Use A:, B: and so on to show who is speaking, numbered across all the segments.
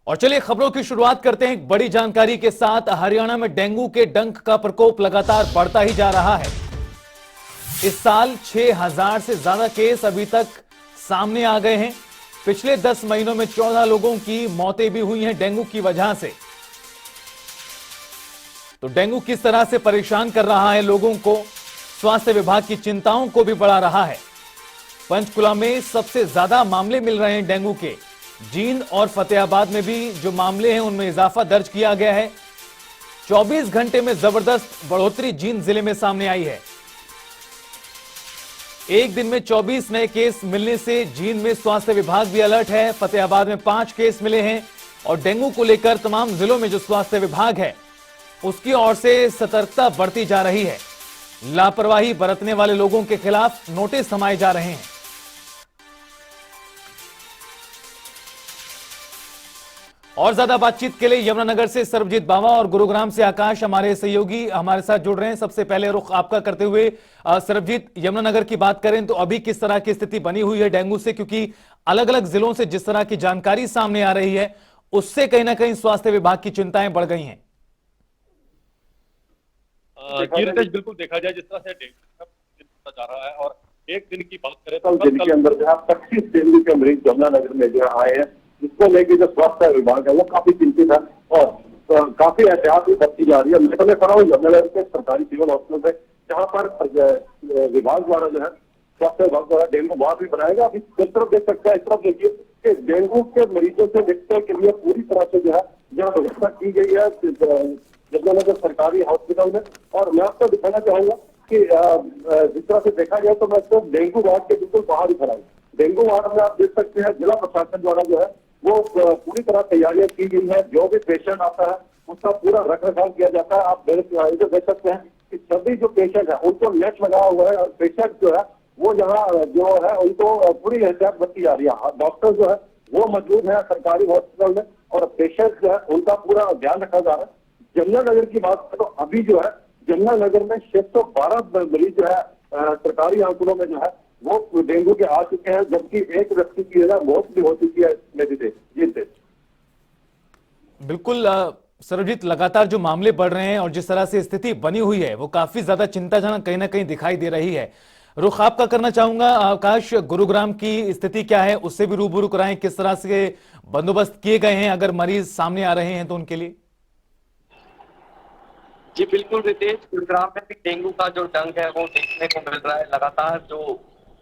A: और चलिए खबरों की शुरुआत करते हैं एक बड़ी जानकारी के साथ। हरियाणा में डेंगू के डंक का प्रकोप लगातार बढ़ता ही जा रहा है। इस साल 6000 से ज्यादा केस अभी तक सामने आ गए हैं। पिछले 10 महीनों में 14 लोगों की मौतें भी हुई हैं डेंगू की वजह से। तो डेंगू किस तरह से परेशान कर रहा है लोगों को, स्वास्थ्य विभाग की चिंताओं को भी बढ़ा रहा है। पंचकुला में सबसे ज्यादा मामले मिल रहे हैं डेंगू के। जींद और फतेहाबाद में भी जो मामले हैं उनमें इजाफा दर्ज किया गया है। 24 घंटे में जबरदस्त बढ़ोतरी जींद जिले में सामने आई है। एक दिन में 24 नए केस मिलने से जींद में स्वास्थ्य विभाग भी अलर्ट है। फतेहाबाद में 5 केस मिले हैं और डेंगू को लेकर तमाम जिलों में जो स्वास्थ्य विभाग है उसकी ओर से सतर्कता बढ़ती जा रही है। लापरवाही बरतने वाले लोगों के खिलाफ नोटिस थमाए जा रहे हैं। और ज्यादा बातचीत के लिए यमुनानगर से सर्वजीत बावा और गुरुग्राम से आकाश हमारे सहयोगी हमारे साथ जुड़ रहे हैं। सबसे पहले रुख आपका करते हुए सर्वजीत, यमुनानगर की बात करें तो अभी किस तरह की स्थिति बनी हुई है डेंगू से, क्योंकि अलग अलग जिलों से जिस तरह की जानकारी सामने आ रही है उससे कहीं ना कहीं स्वास्थ्य विभाग की चिंताएं बढ़ गई हैं।
B: बिल्कुल देखा जाए जिस तरह से डेंगू जा रहा है और एक दिन की बात करें तो
C: दिन के अंदर जो है 25 डेंगू के मरीज यमुनानगर में जो आए हैं, जिसको लेके जो स्वास्थ्य विभाग है वो काफी चिंतित है और काफी एहतियात भी बरती जा रही है। मैं तो खड़ा हूँ यमुनानगर के सरकारी सिविल हॉस्पिटल में, जहाँ पर विभाग द्वारा जो है स्वास्थ्य विभाग द्वारा डेंगू वार्ड भी बनाएगा। अभी इस तरफ देख सकते हैं, इस तरफ देखिए कि डेंगू के मरीजों से निपटने के लिए पूरी तरह से जो है यहाँ व्यवस्था की गई है यमुनानगर सरकारी हॉस्पिटल में। और मैं आपको दिखाना चाहूंगा कि जिस तरह से देखा जाए तो मैं तो डेंगू वार्ड के बिल्कुल बाहर ही खड़ा हूँ। डेंगू वार्ड में आप देख सकते हैं जिला प्रशासन द्वारा जो है वो पूरी तरह तैयारियां की गई है। जो भी पेशेंट आता है उसका पूरा रख रखाव किया जाता है। आप देख सकते हैं कि सभी जो पेशेंट है उनको नेट लगा हुआ है और पेशेंट जो है वो यहाँ जो है उनको पूरी एहतियात बरती जा रही है। डॉक्टर जो है वो मौजूद है सरकारी हॉस्पिटल में और पेशेंट जो है उनका पूरा ध्यान रखा जा रहा है। यमुनानगर की बात करें तो अभी जो है यमुनानगर में 612 मरीज जो है सरकारी आंकड़ों में जो है वो डेंगू के आ चुके हैं, जबकि एक व्यक्ति की मौत भी हो चुकी है नदी से।
A: बिल्कुल सर्वजीत, लगातार जो मामले बढ़ रहे हैं और जिस तरह से स्थिति बनी हुई है वो काफी ज्यादा चिंताजनक कहीं ना कहीं दिखाई दे रही है। रुख आपका करना चाहूंगा आकाश, गुरुग्राम की स्थिति क्या है उससे भी रूबरू कराएं। किस तरह से बंदोबस्त किए गए हैं अगर मरीज सामने आ रहे हैं तो उनके लिए?
D: जी बिल्कुल रितेश, गुरुग्राम में भी डेंगू का जो डंक है वो देखने को मिल रहा है। लगातार जो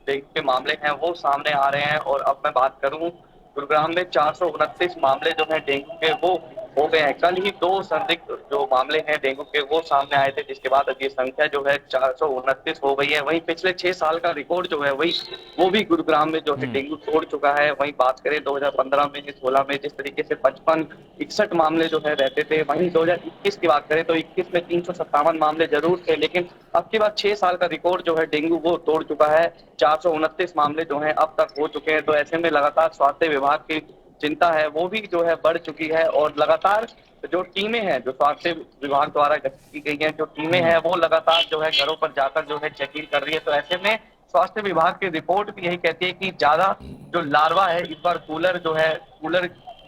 D: डेंगू के मामले हैं वो सामने आ रहे हैं और अब मैं बात करूं गुरुग्राम में 429 मामले जो हैं डेंगू के वो हो गए हैं। कल ही 2 संदिग्ध जो मामले हैं डेंगू के वो सामने आए थे, जिसके बाद अब ये संख्या जो है 429 हो गई है। वहीं पिछले 6 साल का रिकॉर्ड जो है वो भी गुरुग्राम में जो है डेंगू तोड़ चुका है। वहीं बात करें 2015 में 16 में जिस तरीके से 55-61 मामले जो है रहते थे, वहीं 2021 की बात करें तो 21 में 357 मामले जरूर थे, लेकिन अब के बाद 6 साल का रिकॉर्ड जो है डेंगू वो तोड़ चुका है। 429 मामले जो है अब तक हो चुके हैं। तो ऐसे में लगातार स्वास्थ्य विभाग की चिंता है वो भी जो है बढ़ चुकी है और लगातार जो टीमें हैं जो स्वास्थ्य विभाग द्वारा गठित की गई हैं, जो टीमें हैं वो लगातार जो है घरों पर जाकर जो है चेकिंग कर रही है। तो ऐसे में स्वास्थ्य विभाग की रिपोर्ट भी यही कहती है कि ज्यादा जो लार्वा है इस बार कूलर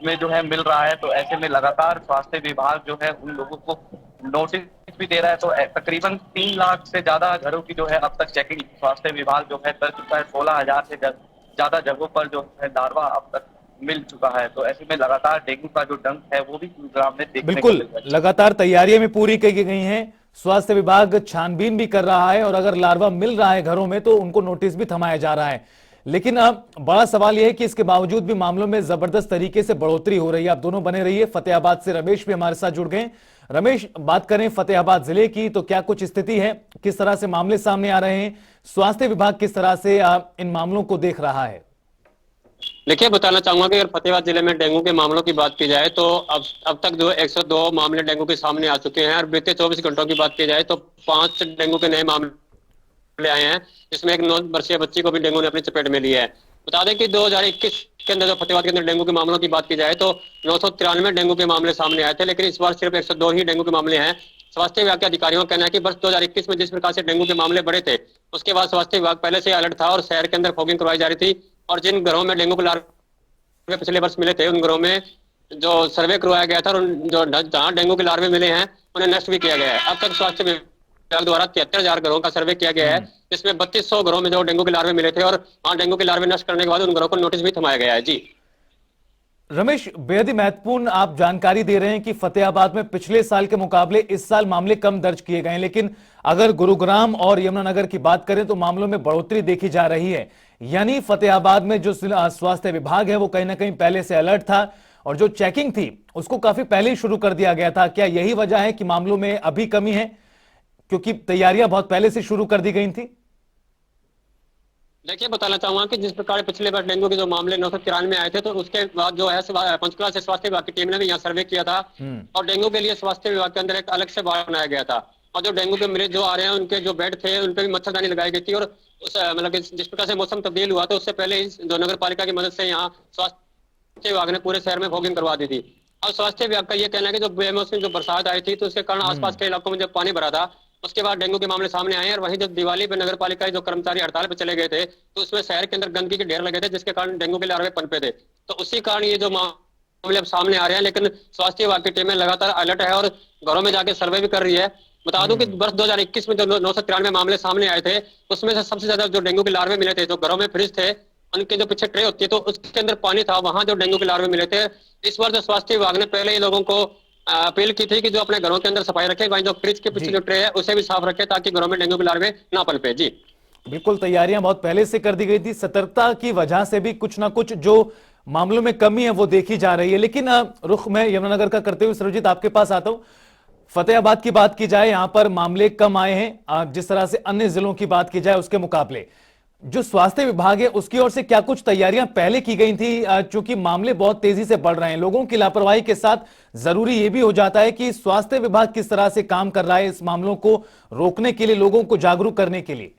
D: में जो है मिल रहा है। तो ऐसे में लगातार स्वास्थ्य विभाग जो है उन लोगों को नोटिस भी दे रहा है। तो तकरीबन 3 लाख से ज्यादा घरों की जो है अब तक चेकिंग स्वास्थ्य विभाग जो है कर चुका है। 16,000 से ज्यादा जगहों पर जो है लार्वा अब तक मिल चुका है। तो ऐसे में लगातार डेंगू का जो डंक है वो भी गुरुग्राम में देखने को मिल रहा है।
A: बिल्कुल, लगातार तैयारियां भी पूरी की गई हैं। स्वास्थ्य विभाग छानबीन भी कर रहा है और अगर लार्वा मिल रहा है घरों में तो उनको नोटिस भी थमाया जा रहा है। लेकिन अब बड़ा सवाल यह है कि इसके बावजूद भी मामलों में जबरदस्त तरीके से बढ़ोतरी हो रही है। आप दोनों बने रहिए। फतेहाबाद से रमेश भी हमारे साथ जुड़ गए। रमेश, बात करें फतेहाबाद जिले की तो क्या कुछ स्थिति है, किस तरह से मामले सामने आ रहे हैं, स्वास्थ्य विभाग किस तरह से इन मामलों को देख रहा है?
E: देखिए, बताना चाहूंगा कि अगर फतेहाबाद जिले में डेंगू के मामलों की बात की जाए तो अब तक जो 102 मामले डेंगू के सामने आ चुके हैं और बीते 24 घंटों की बात की जाए तो 5 डेंगू के नए मामले आए हैं, जिसमें एक 9 वर्षीय बच्ची को भी डेंगू ने अपनी चपेट में लिया है। बता दें कि 2021 के अंदर जो फतेहाबाद के अंदर डेंगू के मामलों की बात की जाए तो 993 डेंगू के मामले सामने आए थे, लेकिन इस बार सिर्फ 102 ही डेंगू के मामले हैं। स्वास्थ्य विभाग के अधिकारियों का कहना है कि वर्ष 2021 में जिस प्रकार से डेंगू के मामले बढ़े थे उसके बाद स्वास्थ्य विभाग पहले से अलर्ट था और शहर के अंदर फॉगिंग करवाई जा रही थी और जिन घरों में डेंगू के लार्वे पिछले वर्ष मिले थे उन घरों में जो सर्वे करवाया गया था और जो जहाँ डेंगू के लार्वे मिले हैं उन्हें नष्ट भी किया गया है। अब तक स्वास्थ्य विभाग द्वारा 73,000 घरों का सर्वे किया गया है, जिसमें 3200 घरों में जो डेंगू के लार्वे मिले थे और वहाँ डेंगू के लार्वे नष्ट करने के बाद उन घरों को नोटिस भी थमाया गया है। जी
A: रमेश, बेहद ही महत्वपूर्ण आप जानकारी दे रहे हैं कि फतेहाबाद में पिछले साल के मुकाबले इस साल मामले कम दर्ज किए गए हैं, लेकिन अगर गुरुग्राम और यमुनानगर की बात करें तो मामलों में बढ़ोतरी देखी जा रही है। यानी फतेहाबाद में जो स्वास्थ्य विभाग है वो कहीं ना कहीं पहले से अलर्ट था और जो चेकिंग थी उसको काफी पहले ही शुरू कर दिया गया था। क्या यही वजह है कि मामलों में अभी कमी है, क्योंकि तैयारियां बहुत पहले से शुरू कर दी गई थी?
E: देखिए, बताना चाहूंगा कि जिस प्रकार पिछले बार डेंगू के जो मामले 993 आए थे, तो उसके बाद जो है पंचकुला से स्वास्थ्य विभाग की टीम ने भी यहाँ सर्वे किया था और डेंगू के लिए स्वास्थ्य विभाग के अंदर एक अलग से वार्ड बनाया गया था। और जो डेंगू के मरीज जो आ रहे हैं उनके जो बेड थे उन पे भी मच्छरदानी लगाई गई थी और उस मतलब जिस प्रकार से मौसम तब्दील हुआ था उससे पहले ही जो नगर पालिका की मदद से यहाँ स्वास्थ्य विभाग ने पूरे शहर में फॉगिंग करवा दी थी। और स्वास्थ्य विभाग का ये कहना है कि जो बेमौसमी जो बरसात आई थी तो उसके कारण आसपास के इलाकों में जब पानी भरा था उसके बाद डेंगू के मामले सामने आए। और वहीं जब दिवाली पे नगर पालिका के जो कर्मचारी हड़ताल पे चले गए थे तो उसमें शहर के अंदर गंदगी के ढेर लगे थे, जिसके कारण डेंगू के लार्वे पनपे थे। तो उसी कारण ये जो मामले अब सामने आ रहे हैं, लेकिन स्वास्थ्य विभाग की टीमें लगातार अलर्ट है और घरों में जाके सर्वे भी कर रही है। बता दूं कि वर्ष 2021 में जो 993 मामले सामने आए थे उसमें से सबसे ज्यादा जो डेंगू के लार्वे मिले थे, जो घरों में फ्रिज थे उनके जो पीछे ट्रे होती है तो उसके अंदर पानी था, वहां जो डेंगू के लार्वे मिले थे। इस बार जो स्वास्थ्य विभाग ने पहले ही लोगों को अपील की थी कि जो अपने घरों के अंदर सफाई रखे, वहीं जो फ्रिज के पीछे जो ट्रे है उसे भी साफ रखे ताकि घरों में डेंगू के लार्वे ना पनपे। जी
A: बिल्कुल, तैयारियां बहुत पहले से कर दी गई थी। सतर्कता की वजह से भी कुछ ना कुछ जो मामलों में कमी है वो देखी जा रही है। लेकिन रुख मैं यमुनानगर का करते हुए सर्वजीत आपके पास आता हूं। फतेहाबाद की बात की जाए, यहां पर मामले कम आए हैं जिस तरह से अन्य जिलों की बात की जाए उसके मुकाबले। जो स्वास्थ्य विभाग है उसकी ओर से क्या कुछ तैयारियां पहले की गई थी? चूंकि मामले बहुत तेजी से बढ़ रहे हैं, लोगों की लापरवाही के साथ जरूरी यह भी हो जाता है कि स्वास्थ्य विभाग किस तरह से काम कर रहा है इस मामलों को रोकने के लिए, लोगों को जागरूक करने के लिए।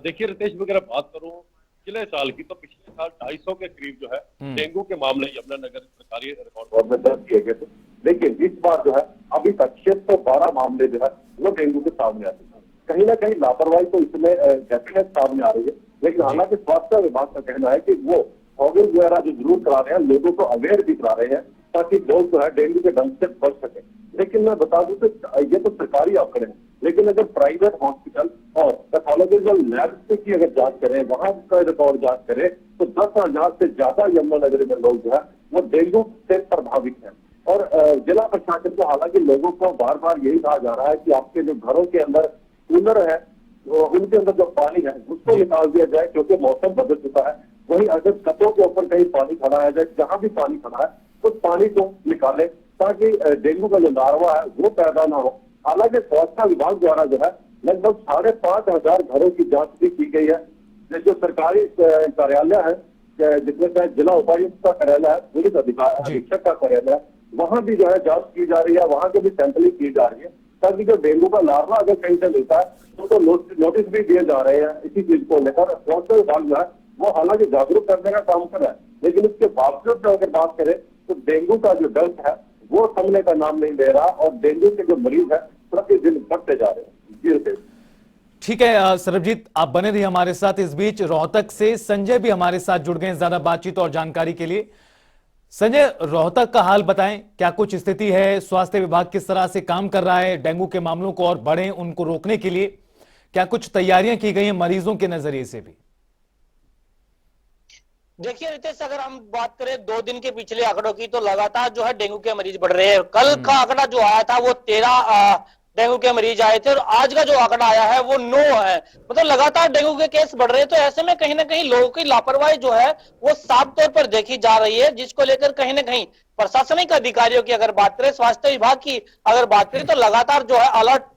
B: देखिए रितेश, अगर बात करूं पिछले साल की तो पिछले साल 250 के करीब जो है डेंगू के मामले यमुनानगर सरकारी रिकॉर्ड में दर्ज किए गए थे। लेकिन इस बार जो है अभी तक 612 मामले जो है वो डेंगू के सामने आते हैं। कहीं ना कहीं लापरवाही तो इसमें डेफिनेट सामने आ रही है, लेकिन हालांकि स्वास्थ्य विभाग का कहना है कि वो फॉगिंग वगैरह जो जरूर करा रहे हैं, लोगों को अवेयर भी करा रहे हैं ताकि लोग जो है डेंगू के डंक से बच सके। लेकिन मैं बता दूं कि ये तो सरकारी आंकड़े हैं, लेकिन अगर प्राइवेट हॉस्पिटल और पैथोलॉजिकल लैब की अगर जांच करें, वहां का रिकॉर्ड जांच करें तो 10,000 से ज्यादा यमुनानगर में लोग जो है वो डेंगू से प्रभावित हैं। और जिला प्रशासन को हालांकि लोगों को बार बार यही कहा जा रहा है कि आपके जो घरों के अंदर कूलर है उनके अंदर जो पानी है उसको निकाल दिया जाए, क्योंकि मौसम बदल चुका है। वहीं अगर छतों के ऊपर कहीं पानी खड़ा है, जहां भी पानी खड़ा है तो पानी को निकाले ताकि डेंगू का जो लार्वा है वो पैदा ना हो। हालांकि स्वास्थ्य विभाग द्वारा जो है लगभग 5,500 घरों की जांच भी की गई है। जो सरकारी कार्यालय है जिसमें शायद जिला उपायुक्त का कार्यालय है, पुलिस अधीक्षक का कार्यालय है, वहां भी जो है जांच की जा रही है, वहां की भी सैंपलिंग की जा रही है ताकि जो डेंगू का लार्वा अगर कहीं से मिलता है तो नोटिस भी दिए जा रहे हैं इसी चीज को लेकर। स्वास्थ्य विभाग जो है वो हालांकि जागरूक करने का काम कर रहा है, लेकिन इसके बावजूद अगर बात करें तो डेंगू का जो डंक है वो थमने का नाम नहीं ले रहा और डेंगू के जो मरीज है प्रतिदिन बढ़ते जा रहे हैं।
A: ठीक है सरबजीत, आप बने रहिए हमारे साथ। इस बीच रोहतक से संजय भी हमारे साथ जुड़ गए ज्यादा बातचीत और जानकारी के लिए। संजय, रोहतक का हाल बताएं, क्या कुछ स्थिति है? स्वास्थ्य विभाग किस तरह से काम कर रहा है डेंगू के मामलों को और बढ़े उनको रोकने के लिए? क्या कुछ तैयारियां की गई हैं मरीजों के नजरिए से भी?
F: देखिए रितेश, अगर हम बात करें 2 दिन के पिछले आंकड़ों की तो लगातार जो है डेंगू के मरीज बढ़ रहे हैं। कल का आंकड़ा जो आया था वो 13 डेंगू के मरीज आए थे और आज का जो आंकड़ा आया है वो 9 है। मतलब लगातार डेंगू के केस बढ़ रहे हैं। तो ऐसे में कहीं ना कहीं लोगों की लापरवाही जो है वो साफ तौर पर देखी जा रही है, जिसको लेकर कहीं ना कहीं प्रशासनिक अधिकारियों की अगर बात करें, स्वास्थ्य विभाग की अगर बात करें तो लगातार जो है अलर्ट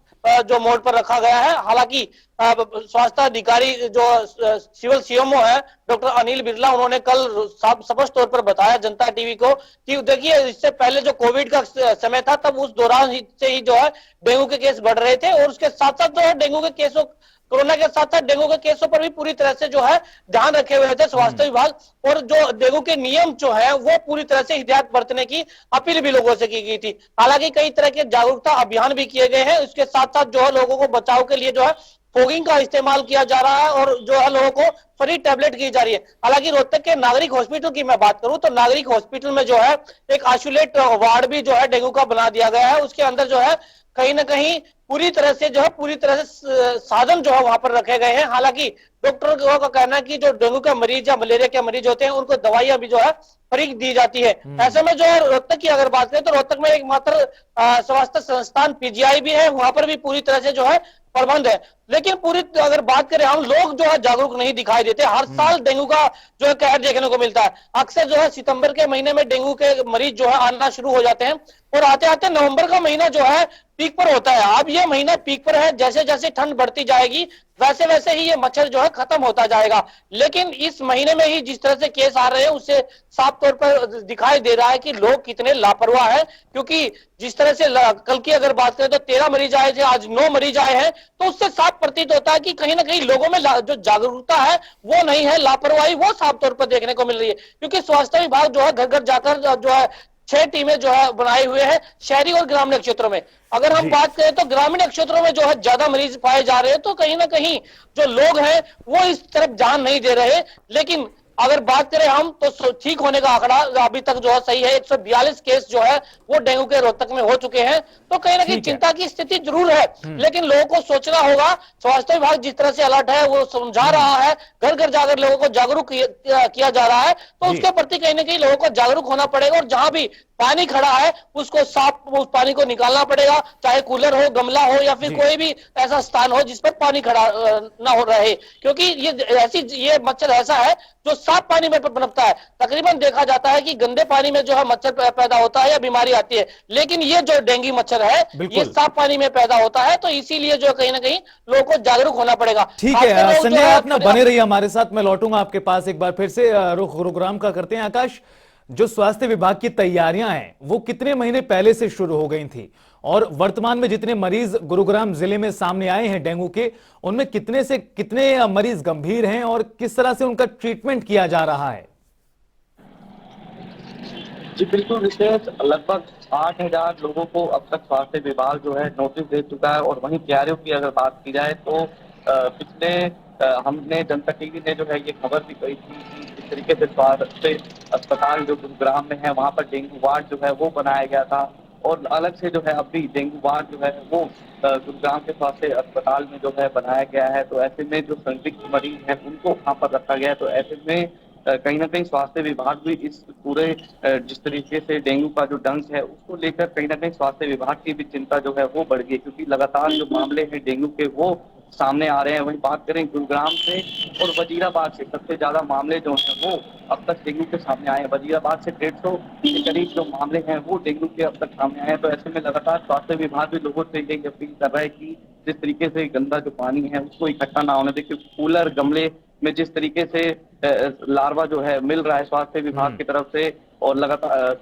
F: जो मोड पर रखा गया है। हालांकि स्वास्थ्य अधिकारी जो सिविल सीएमओ है डॉक्टर अनिल बिरला, उन्होंने कल स्पष्ट तौर पर बताया जनता टीवी को कि देखिए इससे पहले जो कोविड का समय था तब उस दौरान से ही जो है डेंगू के केस बढ़ रहे थे और उसके साथ साथ जो है डेंगू के केसों, कोरोना के साथ साथ डेंगू के केसों पर भी पूरी तरह से जो है ध्यान रखे हुए थे स्वास्थ्य विभाग। और जो डेंगू के नियम जो है वो पूरी तरह से एहतियात बरतने की अपील भी लोगों से की गई थी। हालांकि कई तरह के जागरूकता अभियान भी किए गए हैं। उसके साथ साथ जो है लोगों को बचाव के लिए जो है फॉगिंग का इस्तेमाल किया जा रहा है और जो है लोगों को फ्री टैबलेट की जा रही है। हालांकि रोहतक के नागरिक हॉस्पिटल की मैं बात करूं तो नागरिक हॉस्पिटल में जो है एक आइसोलेट वार्ड भी जो है डेंगू का बना दिया गया है। उसके अंदर जो है कहीं ना कहीं पूरी तरह से साधन जो है वहां पर रखे गए हैं। हालांकि डॉक्टर का कहना है कि जो डेंगू के मरीज या मलेरिया के मरीज होते हैं उनको दवाइयां भी जो है फ्री दी जाती है। ऐसे में जो है रोहतक की अगर बात करें तो रोहतक में एक मात्र स्वास्थ्य संस्थान पीजीआई भी है, वहां पर भी पूरी तरह से जो है प्रबंध है। लेकिन पूरी अगर बात करें हम, लोग जो है जागरूक नहीं दिखाई देते। हर साल डेंगू का जो है कहर देखने को मिलता है। अक्सर जो है सितंबर के महीने में डेंगू के मरीज जो है आना शुरू हो जाते हैं और आते आते नवंबर का महीना जो है पीक पर होता है। अब ये महीना पीक पर है, जैसे जैसे ठंड बढ़ती जाएगी वैसे वैसे ही ये मच्छर जो है खत्म होता जाएगा। लेकिन इस महीने में ही जिस तरह से केस आ रहे हैं उससे साफ तौर पर दिखाई दे रहा है कि लोग कितने लापरवाह हैं। क्योंकि जिस तरह से कल की अगर बात करें तो 13 मरीज आए थे, आज 9 मरीज आए हैं, तो उससे साफ प्रतीत होता है कि कहीं ना कहीं लोगों में जो जागरूकता है वो नहीं है, लापरवाही वो साफ तौर पर देखने को मिल रही है। क्योंकि स्वास्थ्य विभाग जो है घर घर जाकर जो है 6 टीमें जो है बनाए हुए हैं शहरी और ग्रामीण क्षेत्रों में। अगर हम बात करें तो ग्रामीण क्षेत्रों में जो है ज्यादा मरीज पाए जा रहे हैं, तो कहीं ना कहीं जो लोग हैं वो इस तरफ ध्यान नहीं दे रहे। लेकिन अगर बात करें हम तो ठीक होने का आंकड़ा अभी तक जो है सही है। 142 केस जो है वो डेंगू के रोहतक में हो चुके हैं। तो कहीं ना कहीं चिंता की स्थिति जरूर है, लेकिन लोगों को सोचना होगा। स्वास्थ्य विभाग जिस तरह से अलर्ट है वो समझा रहा है, घर घर जाकर लोगों को जागरूक किया जा रहा है, तो उसके प्रति कहीं ना कहीं लोगों को जागरूक होना पड़ेगा। और जहां भी पानी खड़ा है उसको साफ, उस पानी को निकालना पड़ेगा, चाहे कूलर हो, गमला हो या फिर कोई भी ऐसा स्थान हो जिस पर पानी खड़ा ना हो रहे। क्योंकि ये मच्छर ऐसा है जो साफ पानी में पनपता है। तकरीबन देखा जाता है कि गंदे पानी में जो है मच्छर पैदा होता है या बीमारी आती है, लेकिन ये जो डेंगू मच्छर है ये साफ पानी में पैदा होता है। तो इसीलिए जो कहीं ना कहीं लोगों को जागरूक होना पड़ेगा।
A: ठीक है संजय, आप ना बने रहिए हमारे साथ, मैं लौटूंगा आपके पास एक बार फिर से। रुख गुरुग्राम का करते हैं। आकाश, जो स्वास्थ्य विभाग की तैयारियां हैं वो कितने महीने पहले से शुरू हो गई थी, और वर्तमान में जितने मरीज गुरुग्राम जिले में सामने आए हैं डेंगू के, उनमें कितने से कितने मरीज गंभीर हैं और किस तरह से उनका ट्रीटमेंट किया जा रहा है?
D: जी बिल्कुल विशेष, लगभग 8,000 लोगों को अब तक स्वास्थ्य विभाग जो है नोटिस दे चुका है। और वहीं तैयारियों की अगर बात की जाए तो पिछले हमने जनता टीवी ने जो है ये खबर भी कही थी कि जिस तरीके से स्वास्थ्य अस्पताल जो गुरुग्राम में है वहाँ पर डेंगू वार्ड जो है वो बनाया गया था, और अलग से जो है अभी डेंगू वार्ड जो है वो गुरुग्राम के स्वास्थ्य अस्पताल में जो है बनाया गया है। तो ऐसे में जो संदिग्ध मरीज हैं उनको वहाँ पर रखा गया है। तो ऐसे में कहीं ना कहीं स्वास्थ्य विभाग भी इस पूरे जिस तरीके से डेंगू का जो डंक है उसको लेकर कहीं ना कहीं स्वास्थ्य विभाग की भी चिंता जो है वो बढ़ गई, क्योंकि लगातार जो मामले हैं डेंगू के वो सामने आ रहे हैं। वहीं बात करें गुरुग्राम से और वजीराबाद से, सबसे ज्यादा मामले जो हैं वो अब तक डेंगू के सामने आए हैं। वजीराबाद से 150 के करीब जो मामले हैं वो डेंगू के अब तक सामने आए हैं। तो ऐसे में लगातार स्वास्थ्य विभाग भी लोगों से यही अपील कर रहा है कि जिस तरीके से गंदा जो पानी है उसको इकट्ठा ना होने दें। कूलर, गमले में जिस तरीके से लार्वा जो है मिल रहा है स्वास्थ्य विभाग की तरफ से, और लगातार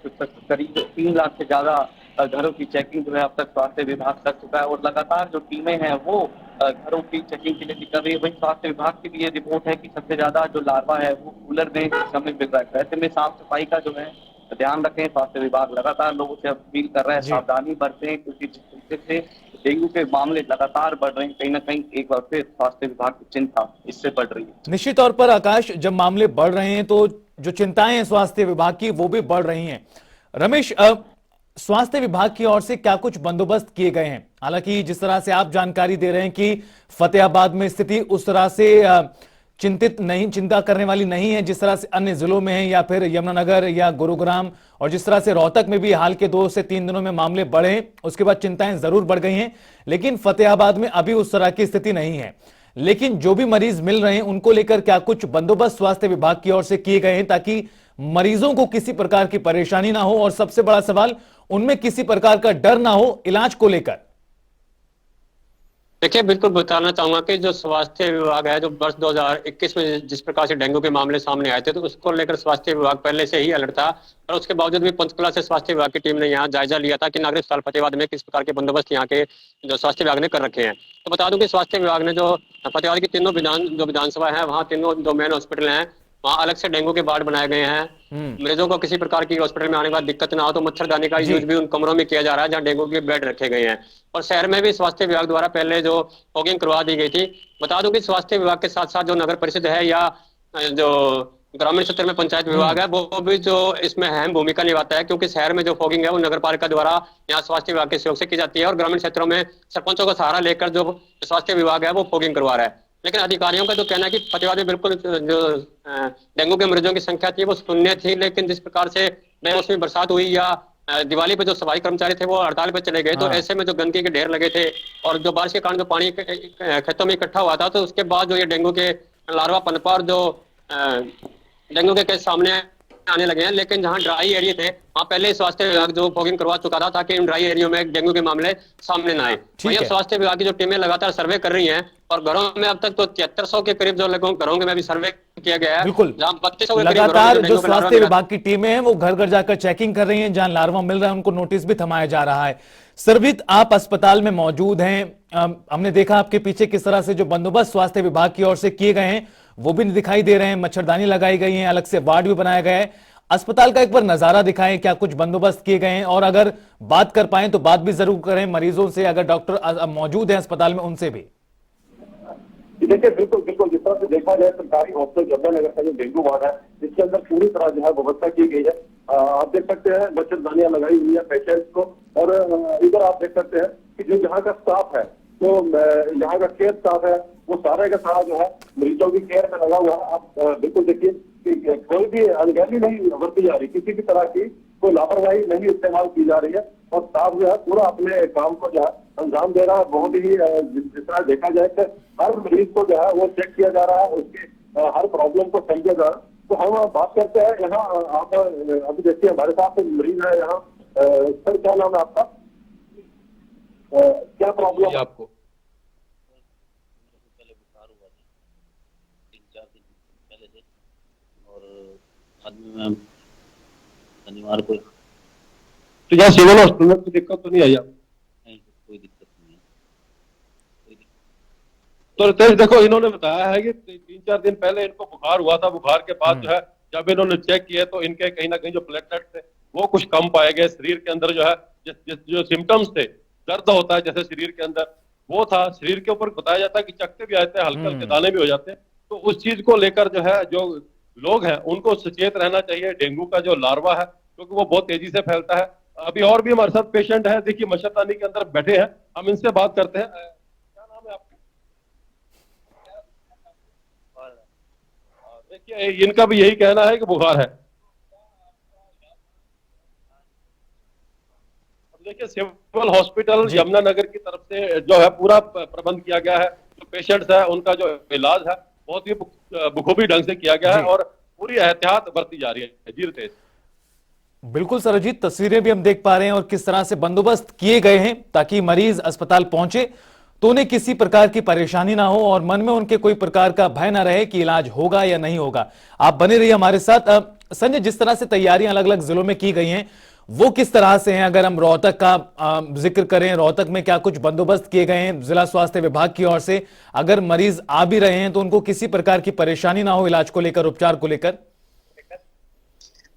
D: करीब 3 लाख से ज्यादा घरों की चेकिंग जो है अब तक स्वास्थ्य विभाग कर चुका है। और लगातार जो टीमें हैं वो घरों की चेकिंग के लिए निकल रही है। वही स्वास्थ्य विभाग की भी ये रिपोर्ट है कि सबसे ज्यादा जो लार्वा है वो कूलर में समय मिल रहा है। ऐसे में साफ सफाई का जो है ध्यान रखें। स्वास्थ्य विभाग लगातार लोगों से अपील कर रहा है सावधानी बरतें, क्योंकि जिस तरीके से डेंगू के मामले लगातार बढ़ रहे हैं, कहीं ना कहीं एक बार फिर स्वास्थ्य विभाग की चिंता इससे बढ़ रही है।
A: निश्चित तौर पर आकाश, जब मामले बढ़ रहे हैं तो जो चिंताएं हैं स्वास्थ्य विभाग की वो भी बढ़ रही हैं। रमेश, स्वास्थ्य विभाग की ओर से क्या कुछ बंदोबस्त किए गए हैं? हालांकि जिस तरह से आप जानकारी दे रहे हैं कि फतेहाबाद में स्थिति उस तरह से चिंता करने वाली नहीं है जिस तरह से अन्य जिलों में है, या फिर यमुनानगर या गुरुग्राम, और जिस तरह से रोहतक में भी हाल के 2 से 3 दिनों में मामले बढ़े उसके बाद चिंताएं जरूर बढ़ गई हैं। लेकिन फतेहाबाद में अभी उस तरह की स्थिति नहीं है। लेकिन जो भी मरीज मिल रहे हैं उनको लेकर क्या कुछ बंदोबस्त स्वास्थ्य विभाग की ओर से किए गए हैं ताकि मरीजों को किसी प्रकार की परेशानी ना हो, और सबसे बड़ा सवाल उनमें किसी प्रकार का डर ना हो इलाज को लेकर?
E: देखिए, बिल्कुल बताना चाहूंगा कि जो स्वास्थ्य विभाग है, जो वर्ष 2021 में जिस प्रकार से डेंगू के मामले सामने आए थे तो उसको लेकर स्वास्थ्य विभाग पहले से ही अलर्ट था। और उसके बावजूद भी पंचकुला से स्वास्थ्य विभाग की टीम ने यहाँ जायजा लिया था कि नागरिक अस्पताल फतेहाबाद में किस प्रकार के बंदोबस्त यहाँ के जो स्वास्थ्य विभाग ने कर रखे हैं। तो बता दूं कि स्वास्थ्य विभाग ने जो फतेहाबाद की तीनों विधानसभा है वहाँ तीनों जो मेन हॉस्पिटल हैं वहाँ अलग से डेंगू के वार्ड बनाए गए हैं। मरीजों को किसी प्रकार की हॉस्पिटल में आने के बाद दिक्कत ना हो, तो मच्छरदानी का यूज भी उन कमरों में किया जा रहा है जहाँ डेंगू के बेड रखे गए हैं। और शहर में भी स्वास्थ्य विभाग द्वारा पहले जो फॉगिंग करवा दी गई थी। बता दूं कि स्वास्थ्य विभाग के साथ साथ जो नगर परिषद है या जो ग्रामीण क्षेत्र में पंचायत विभाग है, वो भी जो इसमें अहम भूमिका निभाता है, क्योंकि शहर में जो फॉगिंग है वो नगर पालिका द्वारा यहाँ स्वास्थ्य विभाग के सहयोग से की जाती है, और ग्रामीण क्षेत्रों में सरपंचों का सहारा लेकर जो स्वास्थ्य विभाग है वो फॉगिंग करवा रहा है। लेकिन अधिकारियों का तो कहना है कि फतेहाबाद में बिल्कुल जो डेंगू के मरीजों की संख्या थी वो शून्य थी, लेकिन जिस प्रकार से बेमौसमी बरसात हुई या दिवाली पे जो सफाई कर्मचारी थे वो हड़ताल पे चले गए, तो ऐसे में जो गंदगी के ढेर लगे थे और जो बारिश के कारण जो पानी खेतों में इकट्ठा हुआ था, तो उसके बाद जो ये डेंगू के लार्वा पनपा और जो डेंगू के केस सामने आने लगे हैं। लेकिन जहां ड्राई एरिया थे वहां पहले स्वास्थ्य विभाग जो फॉगिंग करवा चुका था ताकि इन ड्राई एरिया में डेंगू के मामले सामने ना आए। वहीं स्वास्थ्य विभाग की जो टीमें लगातार सर्वे कर रही हैं, और घरों में अब तक तो 7300 के करीब जो लोगों घरों में भी सर्वे किया गया है।
A: बिल्कुल,
E: जहां 3200 के करीब
A: लगातार जो स्वास्थ्य विभाग की टीमें हैं वो घर घर जाकर चेकिंग कर रही हैं, जहां लार्वा मिल रहा है उनको नोटिस भी थमाया जा रहा है। सरबजीत, आप अस्पताल में मौजूद हैं, हमने देखा आपके पीछे किस तरह से जो बंदोबस्त स्वास्थ्य विभाग की ओर से किए गए हैं वो भी दिखाई दे रहे हैं, मच्छरदानी लगाई गई है, अलग से वार्ड भी बनाया गया है। अस्पताल का एक बार नजारा दिखाएं, क्या कुछ बंदोबस्त किए गए हैं, और अगर बात कर पाए तो बात भी जरूर करें मरीजों से, अगर डॉक्टर मौजूद हैं अस्पताल में उनसे भी।
C: देखिए बिल्कुल बिल्कुल, जिस तरह से देखा जाए सरकारी हॉस्पिटल यमुनानगर का जो डेंगू वार्ड है इसके अंदर पूरी तरह जो है व्यवस्था की गई है। आप देख सकते हैं मच्छरदानियां लगाई हुई है पेशेंट्स को, और इधर आप देख सकते हैं कि जो यहाँ का स्टाफ है, तो यहाँ का केयर स्टाफ है, वो सारे का सारा जो है मरीजों की केयर में लगा हुआ है। आप बिल्कुल देखिए कि कोई भी अनगहली नहीं बरती जा रही, किसी भी तरह की कोई लापरवाही नहीं इस्तेमाल की जा रही है, और स्टाफ जो है पूरा अपने काम को जो है अंजाम दे रहा है। बहुत ही जिस तरह देखा जाए कि हर मरीज को जो है वो चेक किया जा रहा है, उसके हर प्रॉब्लम को समझा जा रहा है। तो हम बात करते हैं यहाँ, आप अभी देखिए हमारे साथ मरीज है यहाँ। सर क्या नाम है आपका, क्या प्रॉब्लम है आपको?
G: पहले बुखार हुआ था 3-4 दिन पहले से, और आदमी में शनिवार को।
B: तो यहाँ सिविल हॉस्पिटल में कोई दिक्कत तो नहीं आई आपको?
G: नहीं, कोई दिक्कत नहीं है, कोई दिक्कत।
B: तो रितेश देखो, इन्होंने बताया है कि 3-4 दिन पहले इनको बुखार हुआ था। बुखार के बाद जो है जब इन्होंने चेक किया तो इनके कहीं ना कहीं जो प्लेटलेट थे वो कुछ कम पाए गए। शरीर के अंदर जो है जो सिम्टम्स थे, दर्द होता है जैसे शरीर के अंदर, वो था। शरीर के ऊपर बताया जाता है कि चकते भी आते हैं, हल्के हल्के दाने भी हो जाते हैं। तो उस चीज को लेकर जो है जो लोग हैं उनको सचेत रहना चाहिए। डेंगू का जो लार्वा है क्योंकि वो बहुत तेजी से फैलता है। अभी और भी हमारे साथ पेशेंट है, देखिए मच्छरदानी के अंदर बैठे हैं, हम इनसे बात करते हैं। क्या नाम है आपका? देखिए इनका भी यही कहना है कि बुखार है। देखिए सिविल हॉस्पिटल यमुनानगर की तरफ से जो है पूरा प्रबंध किया गया है। जो पेशेंट्स है उनका जो इलाज है बहुत ही बखूबी ढंग से किया गया है, और पूरी एहतियात बरती जा रही है। जी रितेश।
A: बिल्कुल सरजीत, तस्वीरें भी हम देख पा रहे हैं और किस तरह से बंदोबस्त किए गए हैं ताकि मरीज अस्पताल पहुंचे तो उन्हें किसी प्रकार की परेशानी ना हो और मन में उनके कोई प्रकार का भय ना रहे कि इलाज होगा या नहीं होगा। आप बने रहिए हमारे साथ। संजय, जिस तरह से तैयारियां अलग अलग जिलों में की गई हैं वो किस तरह से हैं? अगर हम रोहतक का जिक्र करें, रोहतक में क्या कुछ बंदोबस्त किए गए हैं जिला स्वास्थ्य विभाग की ओर से? अगर मरीज आ भी रहे हैं तो उनको किसी प्रकार की परेशानी ना हो इलाज को लेकर, उपचार को लेकर।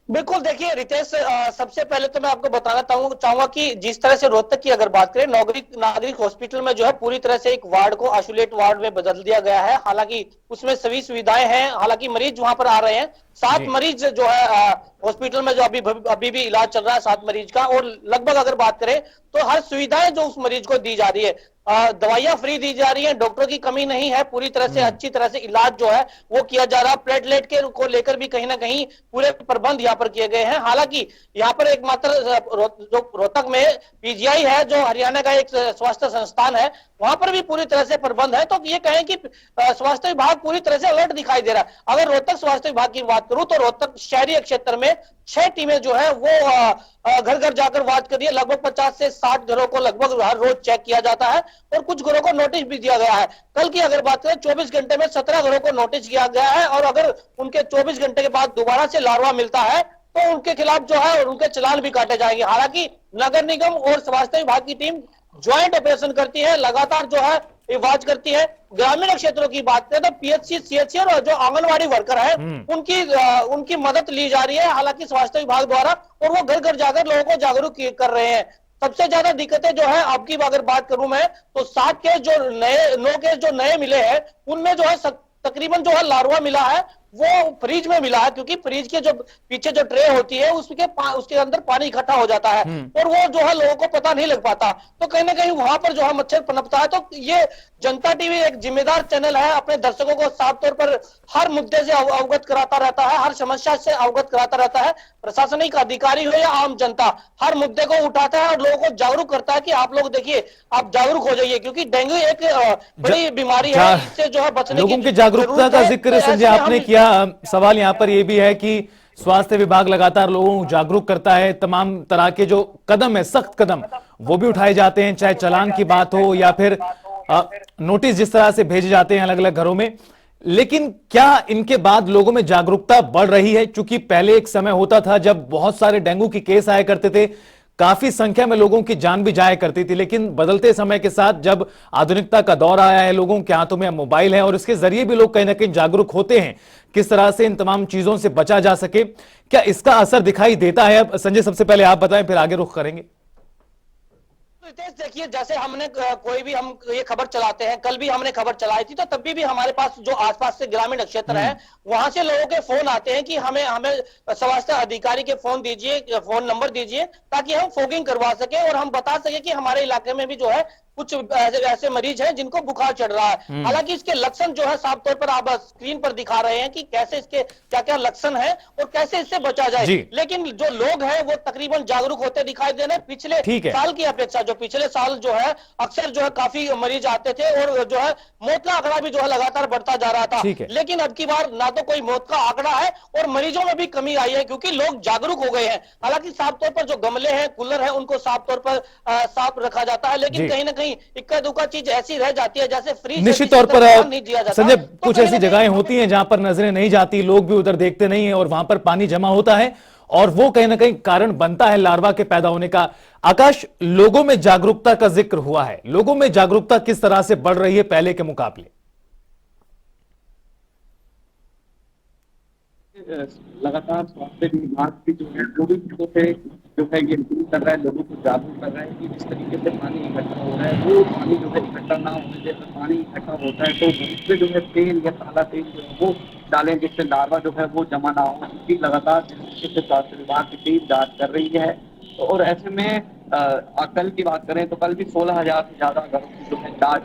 F: बिल्कुल, देखिए रितेश, सबसे पहले तो मैं आपको बताना चाहूंगा कि जिस तरह से रोहतक की अगर बात करें, नागरिक हॉस्पिटल में जो है पूरी तरह से एक वार्ड को आइसोलेट वार्ड में बदल दिया गया है। हालांकि उसमें सभी सुविधाएं हैं, हालांकि मरीज वहां पर आ रहे हैं। 7 मरीज जो है हॉस्पिटल में जो अभी भी इलाज चल रहा है 7 मरीज का, और लगभग अगर बात करें तो हर सुविधाएं जो उस मरीज को दी जा रही है, दवाइयां फ्री दी जा रही हैं, डॉक्टरों की कमी नहीं है, पूरी तरह से अच्छी तरह से इलाज जो है वो किया जा रहा है। प्लेटलेट के को लेकर भी कहीं ना कहीं पूरे प्रबंध यहाँ पर किए गए हैं। हालांकि यहाँ पर एकमात्र जो रोहतक में पीजीआई है, जो हरियाणा का एक स्वास्थ्य संस्थान है, वहां पर भी पूरी तरह से प्रबंध है। तो ये कहें कि स्वास्थ्य विभाग पूरी तरह से अलर्ट दिखाई दे रहा है। अगर रोहतक स्वास्थ्य विभाग की बात करूं तो रोहतक शहरी क्षेत्र में 6 टीमें जो है वो घर घर जाकर बात करिए, लगभग 50 से 60 घरों को लगभग हर रोज चेक किया जाता है, और कुछ घरों को नोटिस भी दिया गया है। कल की अगर बात करें 24 घंटे में 17 घरों को नोटिस किया गया है, और अगर उनके 24 घंटे के बाद दोबारा से लार्वा मिलता है तो उनके खिलाफ जो है उनके चालान भी काटे जाएंगे। हालांकि नगर निगम और स्वास्थ्य विभाग की टीम ज्वाइंट ऑपरेशन करती है, लगातार जो है आवाज करती है। ग्रामीण क्षेत्रों की बात करें तो पीएचसी, सीएचसी और जो आंगनवाड़ी वर्कर है उनकी मदद ली जा रही है, हालांकि स्वास्थ्य विभाग द्वारा, और वो घर घर जाकर लोगों को जागरूक कर रहे हैं। सबसे ज्यादा दिक्कतें जो है आपकी अगर बात करूं मैं तो 7 केस जो नए 9 केस जो नए मिले हैं उनमें जो है तकरीबन जो है लार्वा मिला है वो फ्रिज में मिला है, क्योंकि फ्रिज के जो पीछे जो ट्रे होती है उसके अंदर पानी इकट्ठा हो जाता है और वो जो है लोगों को पता नहीं लग पाता, तो कहीं ना कहीं वहां पर जो है मच्छर पनपता है। तो ये जनता टीवी एक जिम्मेदार चैनल है, अपने दर्शकों को साफ तौर पर हर मुद्दे से अवगत कराता रहता है, हर समस्या से अवगत कराता रहता है। प्रशासनिक अधिकारी हो या आम जनता, हर मुद्दे को उठाता है और लोगों को जागरूक करता है कि आप लोग देखिए, आप जागरूक हो जाइए, क्योंकि डेंगू एक बड़ी बीमारी है, इससे जो है बचने
A: लोगों की जागरूकता का जिक्र संजय आपने किया। सवाल यहां पर यह भी है कि स्वास्थ्य विभाग लगातार लोगों को जागरूक करता है, तमाम तरह के जो कदम है, सख्त कदम वो भी उठाए जाते हैं, चाहे चालान की बात हो या फिर नोटिस जिस तरह से भेजे जाते हैं अलग अलग घरों में। लेकिन क्या इनके बाद लोगों में जागरूकता बढ़ रही है? क्योंकि पहले एक समय होता था जब बहुत सारे डेंगू के केस आया करते थे, काफी संख्या में लोगों की जान भी जाया करती थी, लेकिन बदलते समय के साथ जब आधुनिकता का दौर आया है, लोगों के हाथों में मोबाइल है और इसके जरिए भी लोग कहीं ना कहीं जागरूक होते हैं किस तरह से इन तमाम चीजों से बचा जा सके। क्या इसका असर दिखाई देता है? अब संजय सबसे पहले आप बताएं, फिर आगे रुख करेंगे।
F: रितेश देखिए, जैसे हमने कोई भी हम ये खबर चलाते हैं, कल भी हमने खबर चलाई थी, तो तब भी हमारे पास जो आसपास से ग्रामीण क्षेत्र है वहां से लोगों के फोन आते हैं कि हमें स्वास्थ्य अधिकारी के फोन दीजिए, फोन नंबर दीजिए, ताकि हम फॉगिंग करवा सके और हम बता सके कि हमारे इलाके में भी जो है कुछ ऐसे मरीज हैं जिनको बुखार चढ़ रहा है। हालांकि इसके लक्षण जो है साफ तौर पर आप स्क्रीन पर दिखा रहे हैं कि कैसे इसके क्या क्या लक्षण है और कैसे इससे बचा जाए, लेकिन जो लोग हैं वो तकरीबन जागरूक होते दिखाई दे रहे हैं। पिछले साल की अपेक्षा जो पिछले साल जो है अक्सर जो है काफी मरीज आते थे और जो है मौत का आंकड़ा भी जो है लगातार बढ़ता जा रहा था, लेकिन अब की बार ना तो कोई मौत का आंकड़ा है और मरीजों में भी कमी आई है, क्योंकि लोग जागरूक हो गए हैं। हालांकि साफ तौर पर जो गमले हैं, कूलर है, उनको साफ तौर पर साफ रखा जाता है, लेकिन कहीं ना कहीं इक्का दुक्का चीज ऐसी रह जाती है जैसे फ्रीज।
A: निश्चित तौर पर संजय कुछ ऐसी जगहें होती हैं जहां पर नजरें नहीं जाती, लोग भी उधर देखते नहीं है और वहां पर पानी जमा होता है और वो कहीं ना कहीं कारण बनता है लार्वा के पैदा होने का। आकाश, लोगों में जागरूकता का जिक्र हुआ है, लोगों में जागरूकता किस तरह से बढ़ रही है पहले के मुकाबले?
D: लगातार स्वास्थ्य विभाग की जो है जो भी चीजों से जो है ये कर रहा है, लोगों को जागरूक कर रहा है कि जिस तरीके से पानी इकट्ठा हो रहा है वो पानी जो है इकट्ठा ना होने से, पानी इकट्ठा होता है तो उसमें जो है तेल या काला तेल जो है वो डालें जिससे लार्वा जो है वो जमा ना हो। इसकी लगातार जिस तरीके से स्वास्थ्य विभाग की टीम जाँच कर रही है और ऐसे में कल की बात करें तो कल भी 16,000 से ज्यादा घरों की जो है जाँच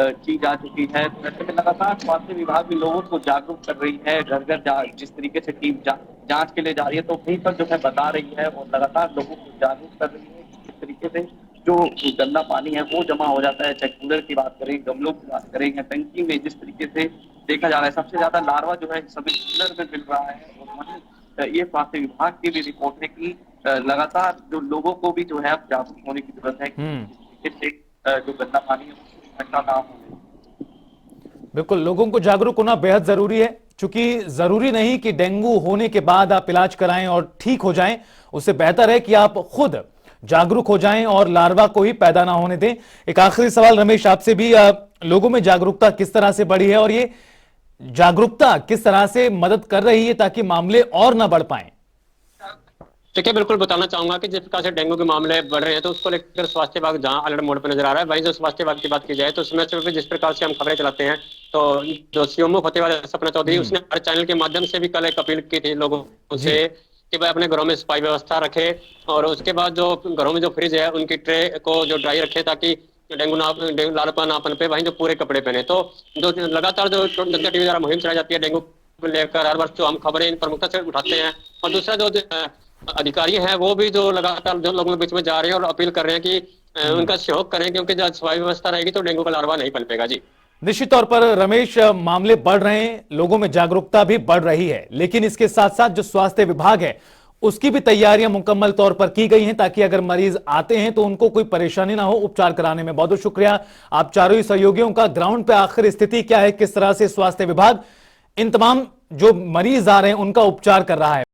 D: की जा चुकी है। तो ऐसे में लगातार स्वास्थ्य विभाग भी लोगों को जागरूक कर रही है, घर घर जिस तरीके से टीम जांच के लिए जा रही है तो वहीं पर जो है बता रही है और लगातार लोगों को जागरूक कर रही है कि किस तरीके से जो गंदा पानी है वो जमा हो जाता है। चाहे कूलर की बात करें, गमलों की बात करें या टंकी में, जिस तरीके से देखा जा रहा है सबसे ज्यादा लार्वा जो है सभी कूलर में मिल रहा है। और वहीं ये स्वास्थ्य विभाग की भी रिपोर्ट है कि लगातार जो लोगों को भी जो है अब जागरूक होने की जरूरत है कि जो गंदा पानी है
A: बिल्कुल लोगों को जागरूक होना बेहद जरूरी है, क्योंकि जरूरी नहीं कि डेंगू होने के बाद आप इलाज कराएं और ठीक हो जाएं, उससे बेहतर है कि आप खुद जागरूक हो जाएं और लार्वा को ही पैदा ना होने दें। एक आखिरी सवाल रमेश आपसे भी, लोगों में जागरूकता किस तरह से बढ़ी है और ये जागरूकता किस तरह से मदद कर रही है ताकि मामले और ना बढ़ पाए?
E: देखिए, बिल्कुल बताना चाहूंगा कि जिस प्रकार से डेंगू के मामले बढ़ रहे हैं तो उसको लेकर स्वास्थ्य विभाग जहां अलर्ट मोड पर नजर आ रहा है, वहीं जो स्वास्थ्य विभाग की बात की जाए तो समय समय जिस प्रकार से हम खबरें चलाते हैं तो जो सीएमओ फतेहबाद सपना चौधरी उसने हर चैनल के माध्यम से भी कल एक अपील की थी लोगों से कि भाई अपने घरों में सफाई व्यवस्था रखे और उसके बाद जो घरों में जो फ्रिज है उनकी ट्रे को जो ड्राई रखे ताकि डेंगू लार्वा ना पनपे। वहीं जो पूरे कपड़े पहने, तो जो लगातार जो जनता टीवी द्वारा मुहिम चलाई जाती है डेंगू को लेकर, हर वर्ष जो हम खबरें प्रमुखता से उठाते हैं और दूसरा जो अधिकारी हैं वो भी जो लगातार जो लोगों के बीच में जा रहे हैं और अपील कर रहे हैं कि उनका सहयोग करें, क्योंकि जब सफाई व्यवस्था रहेगी तो डेंगू का लार्वा नहीं पनपेगा। जी
A: निश्चित तौर पर रमेश, मामले बढ़ रहे हैं, लोगों में जागरूकता भी बढ़ रही है, लेकिन इसके साथ साथ जो स्वास्थ्य विभाग है उसकी भी तैयारियां मुकम्मल तौर पर की गई हैं ताकि अगर मरीज आते हैं तो उनको कोई परेशानी ना हो उपचार कराने में। बहुत बहुत शुक्रिया आप चारों ही सहयोगियों का। ग्राउंड पे आखिर स्थिति क्या है, किस तरह से स्वास्थ्य विभाग इन तमाम जो मरीज आ रहे हैं उनका उपचार कर रहा है?